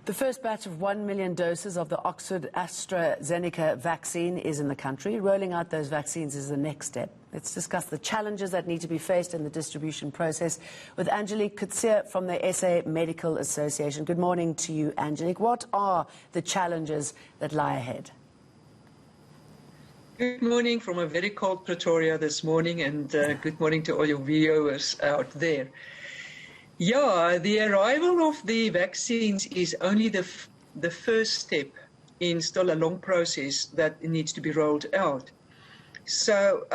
The first batch of 1 million doses of the Oxford AstraZeneca vaccine is in the country. Rolling out those vaccines is the next step. Let's discuss the challenges that need to be faced in the distribution process with Angelique Coetzee from the SA Medical Association. Good morning to you, Angelique. What are the challenges that lie ahead? Good morning from a very cold Pretoria this morning, and good morning to all your viewers out there. Yeah, the arrival of the vaccines is only the first step in still a long process that needs to be rolled out. So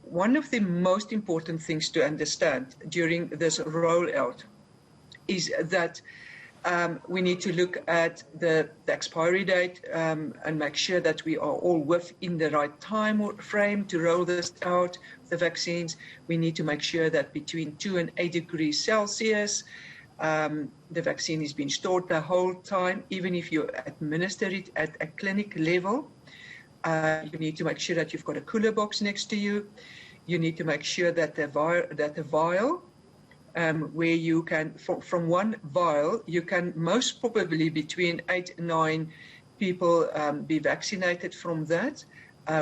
one of the most important things to understand during this rollout is that we need to look at the expiry date and make sure that we are all within the right time frame to roll this out, the vaccines. We need to make sure that between 2 and 8 degrees Celsius, the vaccine is being stored the whole time. Even if you administer it at a clinic level, you need to make sure that you've got a cooler box next to you. You need to make sure that the vial where you can, from one vial, you can most probably between 8 and 9 people be vaccinated from that.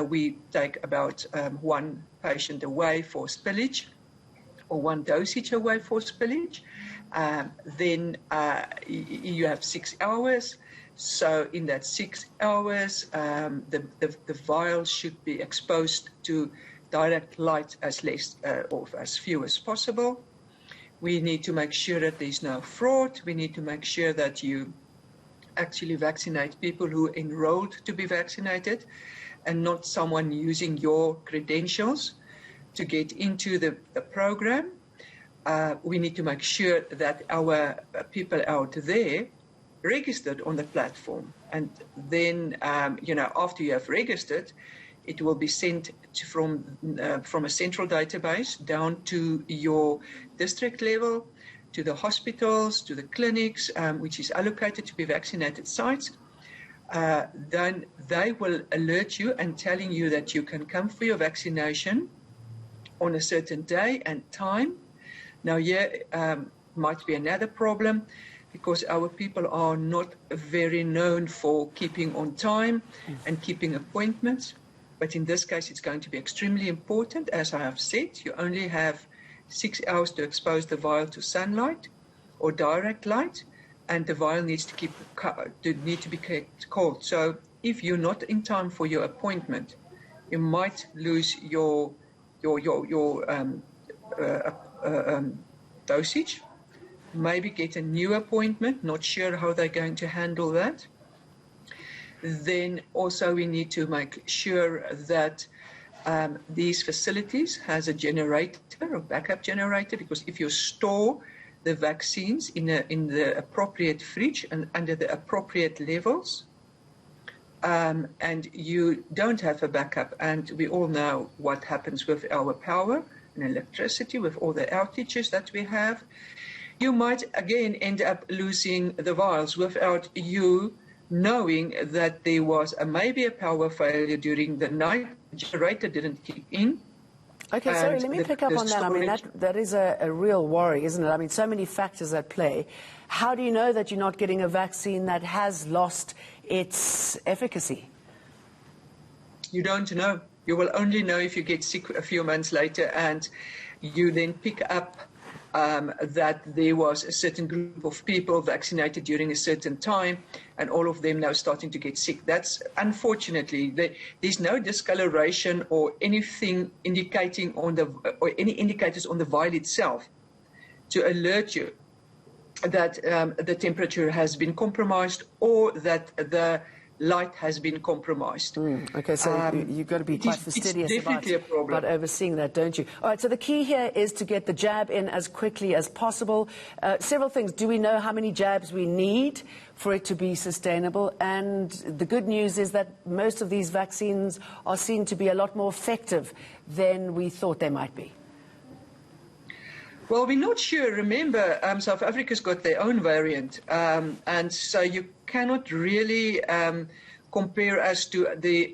We take about one patient away for spillage, or one dosage away for spillage. Then you have 6 hours. So in that 6 hours, the vial should be exposed to direct light as less or as few as possible. We need to make sure that there's no fraud. We need to make sure that you actually vaccinate people who are enrolled to be vaccinated and not someone using your credentials to get into the program. We need to make sure that our people out there registered on the platform. And then, after you have registered, it will be sent from a central database down to your district level, to the hospitals, to the clinics, which is allocated to be vaccinated sites. Then they will alert you and telling you that you can come for your vaccination on a certain day and time. Now, here might be another problem, because our people are not very known for keeping on time and keeping appointments. But in this case, it's going to be extremely important. As I have said, you only have 6 hours to expose the vial to sunlight or direct light, and the vial needs to be kept cold. So if you're not in time for your appointment, you might lose your dosage. Maybe get a new appointment. Not sure how they're going to handle that. Then also we need to make sure that these facilities has a generator, a backup generator, because if you store the vaccines in the appropriate fridge and under the appropriate levels, and you don't have a backup, and we all know what happens with our power and electricity, with all the outages that we have, you might again end up losing the vials without you knowing that there was maybe a power failure during the night, the generator didn't kick in. Okay, sorry, let me pick up on that. I mean, that is a real worry, isn't it? I mean, so many factors at play. How do you know that you're not getting a vaccine that has lost its efficacy? You don't know. You will only know if you get sick a few months later and you then pick up that there was a certain group of people vaccinated during a certain time, and all of them now starting to get sick. That's unfortunately, there's no discoloration or anything indicating or any indicators on the vial itself to alert you that the temperature has been compromised or that the light has been compromised. Okay, so you've got to be quite fastidious about overseeing that, don't you? All right, so the key here is to get the jab in as quickly as possible. Several things. Do we know how many jabs we need for it to be sustainable? And the good news is that most of these vaccines are seen to be a lot more effective than we thought they might be. Well, we're not sure. Remember, South Africa's got their own variant, and so you cannot really compare us to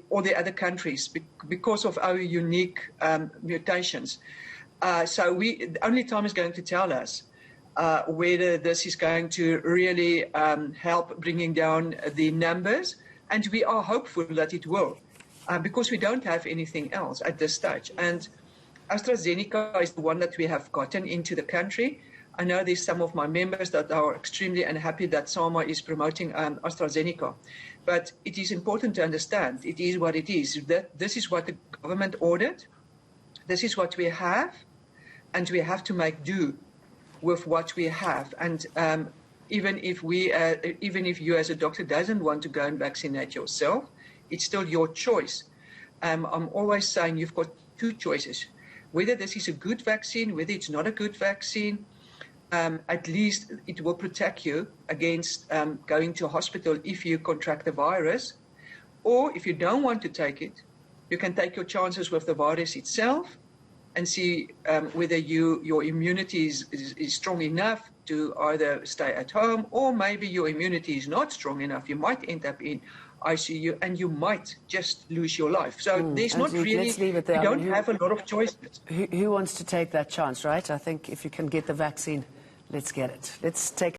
all the other countries because of our unique mutations. So only time is going to tell us whether this is going to really help bringing down the numbers, and we are hopeful that it will, because we don't have anything else at this stage. And AstraZeneca is the one that we have gotten into the country. I know there's some of my members that are extremely unhappy that SAMA is promoting AstraZeneca. But it is important to understand it is what it is. That this is what the government ordered. This is what we have, and we have to make do with what we have. And even if you as a doctor doesn't want to go and vaccinate yourself, it's still your choice. I'm always saying you've got two choices. Whether this is a good vaccine, whether it's not a good vaccine, at least it will protect you against going to hospital if you contract the virus. Or if you don't want to take it, you can take your chances with the virus itself and see whether your immunity is strong enough to either stay at home, or maybe your immunity is not strong enough. You might end up in ICU and you might just lose your life. So there's not really, we don't have a lot of choices. Who wants to take that chance, right? I think if you can get the vaccine, let's get it. Let's take